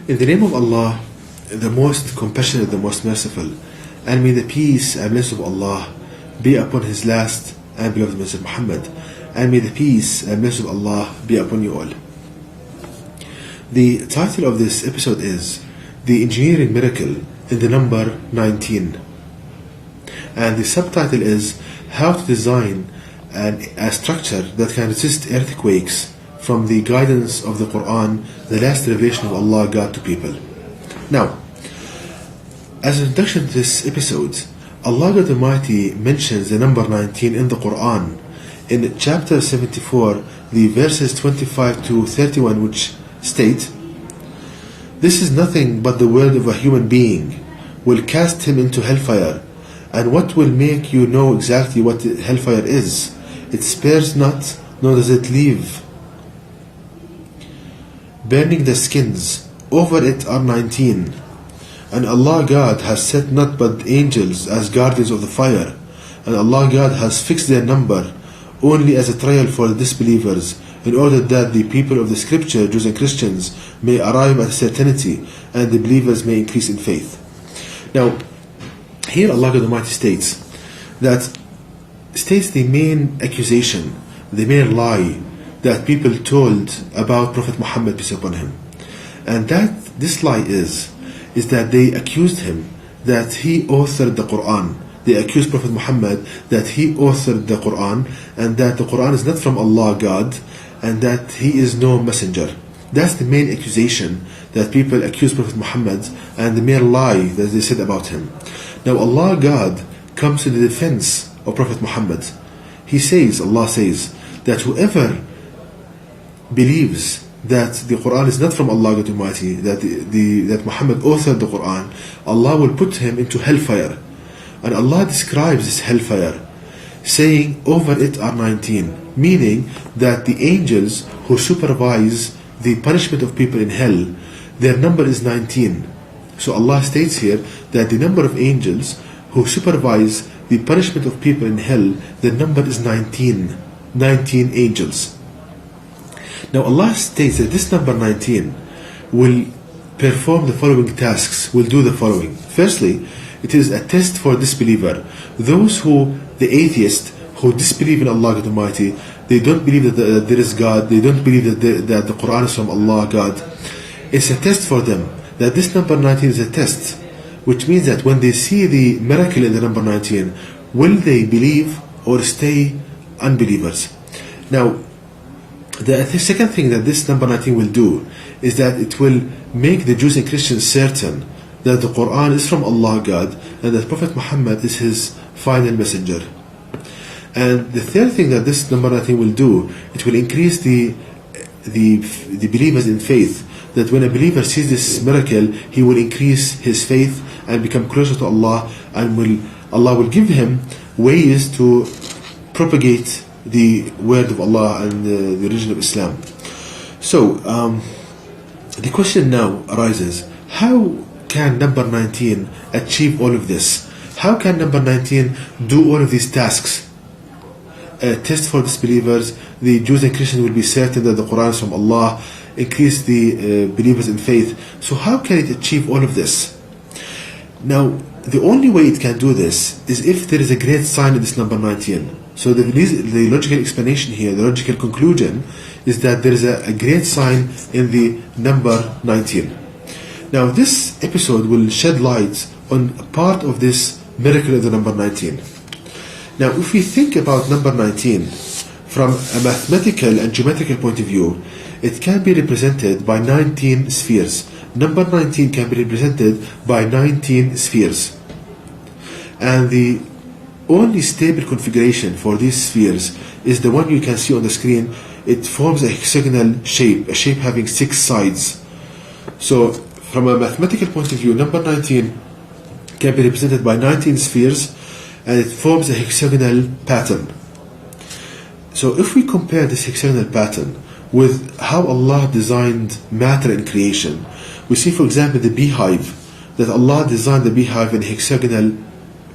In the name of Allah, the most compassionate, the most merciful, and may the peace and blessings of Allah be upon His last and beloved Messenger Muhammad, and may the peace and blessings of Allah be upon you all. The title of this episode is The Engineering Miracle in the number 19, and the subtitle is How to Design a structure that can resist earthquakes from the guidance of the Quran, the last revelation of Allah God to people. Now, as an introduction to this episode, Allah God Almighty mentions the number 19 in the Quran in chapter 74, the verses 25 to 31, which state, "This is nothing but the word of a human being. Will cast him into hellfire. And what will make you know exactly what hellfire is? It spares not, nor does it leave. Burning the skins, over it are 19. And Allah God has set not but angels as guardians of the fire. And Allah God has fixed their number only as a trial for the disbelievers, in order that the people of the scripture, Jews and Christians, may arrive at certainty, and the believers may increase in faith." Now, here Allah God Almighty states the main accusation, the main lie that people told about Prophet Muhammad, peace upon him. And that this lie is that they accused him that he authored the Quran. They accused Prophet Muhammad that he authored the Quran, and that the Quran is not from Allah God, and that he is no messenger. That's the main accusation that people accuse Prophet Muhammad, and the main lie that they said about him. Now Allah God comes to the defense of Prophet Muhammad. Allah says that whoever believes that the Quran is not from Allah God Almighty, that Muhammad authored the Quran, Allah will put him into hellfire. And Allah describes this hellfire, saying over it are 19, meaning that the angels who supervise the punishment of people in hell, their number is 19. So Allah states here that the number of angels who supervise the punishment of people in hell, the number is 19. 19 angels. Now Allah states that this number 19 will perform the following tasks, will do the following. Firstly, it is a test for disbeliever. Those the atheists who disbelieve in Allah God Almighty, they don't believe that there is God, they don't believe that the Quran is from Allah God. It's a test for them, that this number 19 is a test, which means that when they see the miracle in the number 19, will they believe or stay unbelievers? Now, the second thing that this number 19 will do is that it will make the Jews and Christians certain that the Quran is from Allah God, and that Prophet Muhammad is his final messenger. And the third thing that this number 19 will do, it will increase the believers in faith, that when a believer sees this miracle, he will increase his faith and become closer to Allah, and Allah will give him ways to propagate the word of Allah and the religion of Islam. So, the question now arises, how can number 19 achieve all of this? How can number 19 do all of these tasks? A test for disbelievers, the Jews and Christians will be certain that the Quran is from Allah, increase the believers in faith. So how can it achieve all of this? Now, the only way it can do this is if there is a great sign in this number 19. So the logical explanation here, the logical conclusion, is that there is a great sign in the number 19. Now this episode will shed light on part of this miracle of the number 19. Now if we think about number 19 from a mathematical and geometrical point of view, it can be represented by 19 spheres. Number 19 can be represented by 19 spheres. And the only stable configuration for these spheres is the one you can see on the screen. It forms a hexagonal shape, a shape having 6 sides. So from a mathematical point of view, number 19 can be represented by 19 spheres, and it forms a hexagonal pattern. So if we compare this hexagonal pattern with how Allah designed matter in creation, we see, for example, the beehive, that Allah designed the beehive in hexagonal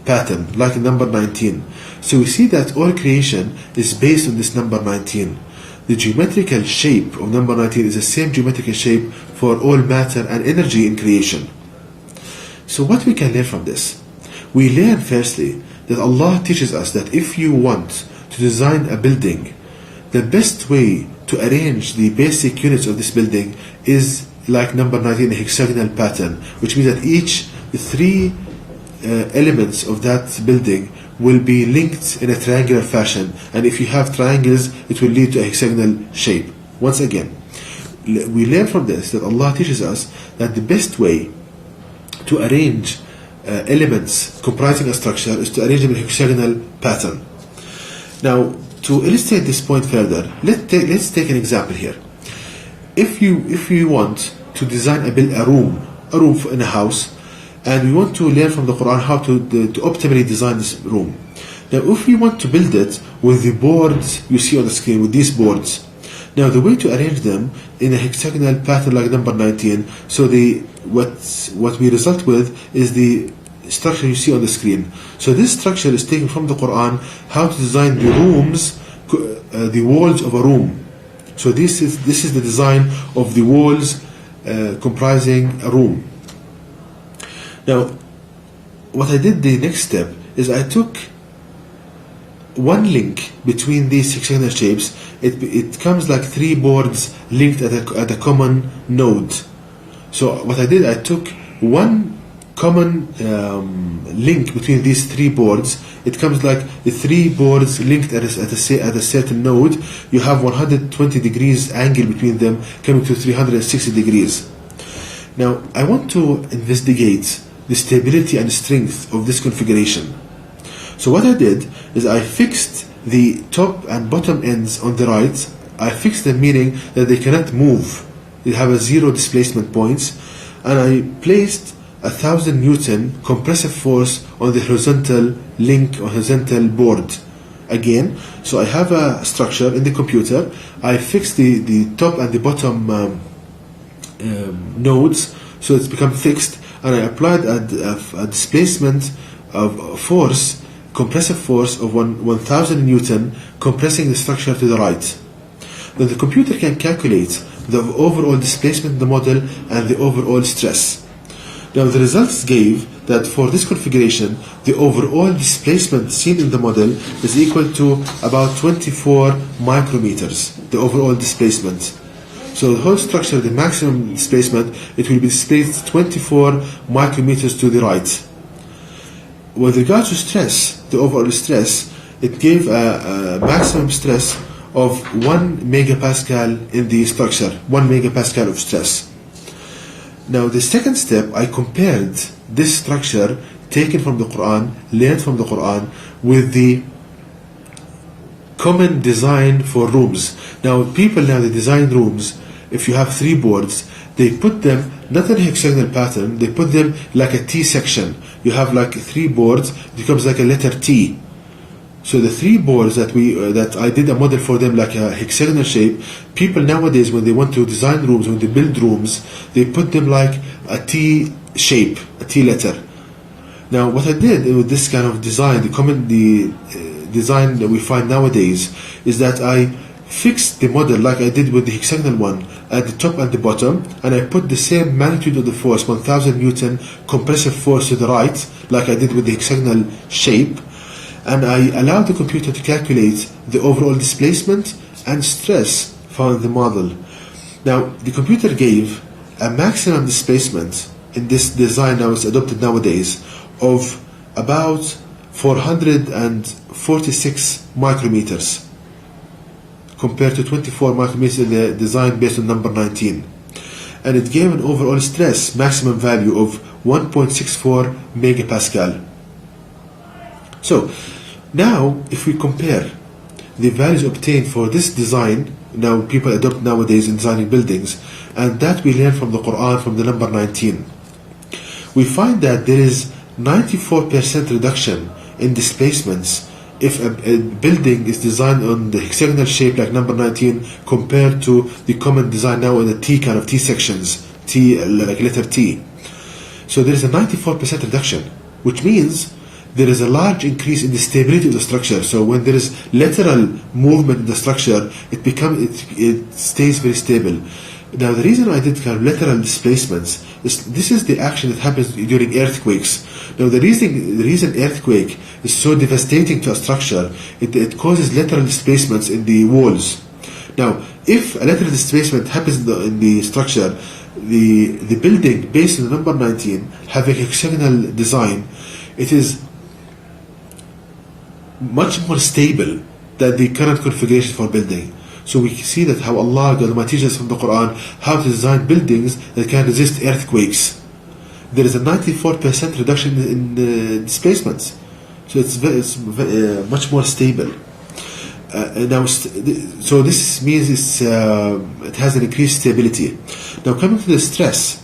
pattern, like number 19. So we see that all creation is based on this number 19. The geometrical shape of number 19 is the same geometrical shape for all matter and energy in creation. So what we can learn from this? We learn firstly that Allah teaches us that if you want to design a building, the best way to arrange the basic units of this building is like number 19, the hexagonal pattern, which means that each three elements of that building will be linked in a triangular fashion, and if you have triangles, it will lead to a hexagonal shape. Once again, we learn from this that Allah teaches us that the best way to arrange elements comprising a structure is to arrange them in a hexagonal pattern. Now, to illustrate this point further, let's take an example here. If you want to design a room in a house, and we want to learn from the Quran how to optimally design this room. Now, if we want to build it with the boards you see on the screen, with these boards, now the way to arrange them in a hexagonal pattern like number 19, so what we result with is the structure you see on the screen. So this structure is taken from the Quran, how to design the rooms, the walls of a room. So this is the design of the walls comprising a room. Now, what I did, the next step, is I took one link between these hexagonal shapes. It comes like three boards linked at a common node. So what I did, I took one common link between these three boards. It comes like the three boards linked at a certain node. You have 120 degrees angle between them, coming to 360 degrees. Now, I want to investigate the stability and strength of this configuration. So what I did is I fixed the top and bottom ends on the right. I fixed them, meaning that they cannot move. They have a zero displacement points, and I placed 1,000 Newton compressive force on the horizontal link or horizontal board. Again, so I have a structure in the computer. I fixed the top and the bottom nodes, so it's become fixed, and I applied a displacement of force, compressive force of 1,000 Newton, compressing the structure to the right. Then the computer can calculate the overall displacement in the model and the overall stress. Now the results gave that for this configuration, the overall displacement seen in the model is equal to about 24 micrometers, the overall displacement. So the whole structure, the maximum displacement, it will be displaced 24 micrometers to the right. With regard to stress, the overall stress, it gave a maximum stress of 1 megapascal in the structure, 1 megapascal of stress. Now the second step, I compared this structure taken from the Quran, learned from the Quran, with the common design for rooms. Now people they design rooms. If you have three boards, they put them not in a hexagonal pattern, they put them like a T section. You have like three boards, it becomes like a letter T. So the three boards that I did a model for them like a hexagonal shape, people nowadays when they want to design rooms, when they build rooms, they put them like a T shape, a T letter. Now what I did with this kind of design, the design that we find nowadays, is that I fixed the model like I did with the hexagonal one at the top and the bottom, and I put the same magnitude of the force, 1000 Newton compressive force to the right, like I did with the hexagonal shape, and I allowed the computer to calculate the overall displacement and stress found in the model. Now the computer gave a maximum displacement in this design now is adopted nowadays of about 446 micrometers compared to 24 micrometers in the design based on number 19. And it gave an overall stress maximum value of 1.64 megapascal. So now if we compare the values obtained for this design, now people adopt nowadays in designing buildings, and that we learn from the Quran from the number 19, we find that there is 94% reduction in displacements if a building is designed on the hexagonal shape like number 19 compared to the common design now in the T kind of T sections, T like letter T. So there is a 94% reduction, which means there is a large increase in the stability of the structure. So when there is lateral movement in the structure, it stays very stable. Now, the reason I did kind of literal displacements is this is the action that happens during earthquakes. Now, the reason earthquake is so devastating to a structure, it causes literal displacements in the walls. Now, if a lateral displacement happens in the structure, the building based on the number 19 having a hexagonal design, it is much more stable than the current configuration for building. So we see that how Allah teaches us from the Quran how to design buildings that can resist earthquakes. There is a 94% reduction in displacements. So it's much more stable. So this means it has an increased stability. Now coming to the stress,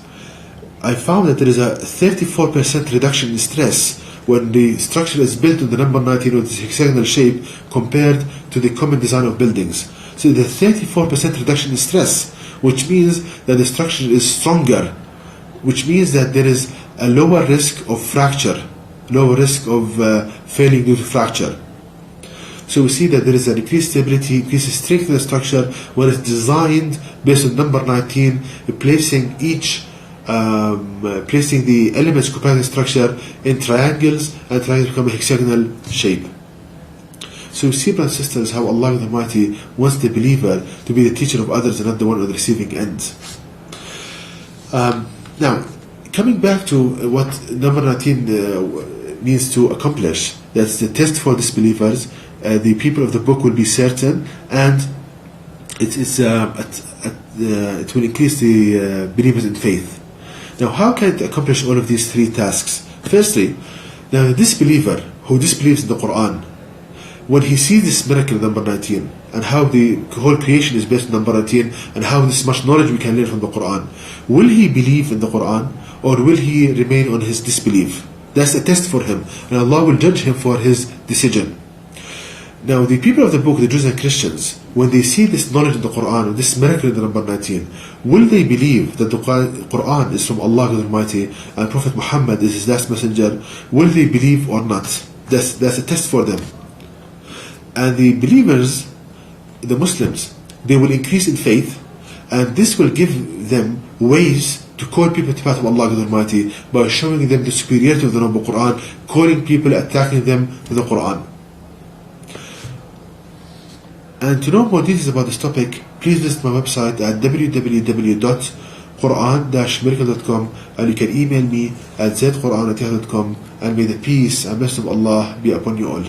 I found that there is a 34% reduction in stress when the structure is built on the number 19 with this hexagonal shape compared to the common design of buildings. So the 34% reduction in stress, which means that the structure is stronger, which means that there is a lower risk of fracture, lower risk of failing due to fracture. So we see that there is an increased stability, increased strength in the structure when it's designed based on number 19, placing the elements comprising the structure in triangles and trying to become a hexagonal shape. So we see, brothers and sisters, how Allah the Almighty wants the believer to be the teacher of others and not the one on the receiving end. Now, coming back to what number 19 means to accomplish, that's the test for disbelievers. The people of the book will be certain, and it will increase the believers in faith. Now, how can it accomplish all of these three tasks? Firstly, now the disbeliever who disbelieves in the Quran, when he sees this miracle number 19 and how the whole creation is based on number 19 and how this much knowledge we can learn from the Quran, will he believe in the Quran or will he remain on his disbelief? That's a test for him, and Allah will judge him for his decision. Now, the people of the book, the Jews and Christians, when they see this knowledge in the Quran, this miracle in the number 19, will they believe that the Quran is from Allah the Almighty and Prophet Muhammad is his last messenger? Will they believe or not? That's a test for them. And the believers, the Muslims, they will increase in faith, and this will give them ways to call people to the path of Allah the Almighty by showing them the superiority of the Noble Quran, calling people, attacking them with the Quran. And to know more details about this topic, please visit my website at www.quran-miracle.com, and you can email me at zquran@yahoo.com, and may the peace and blessing of Allah be upon you all.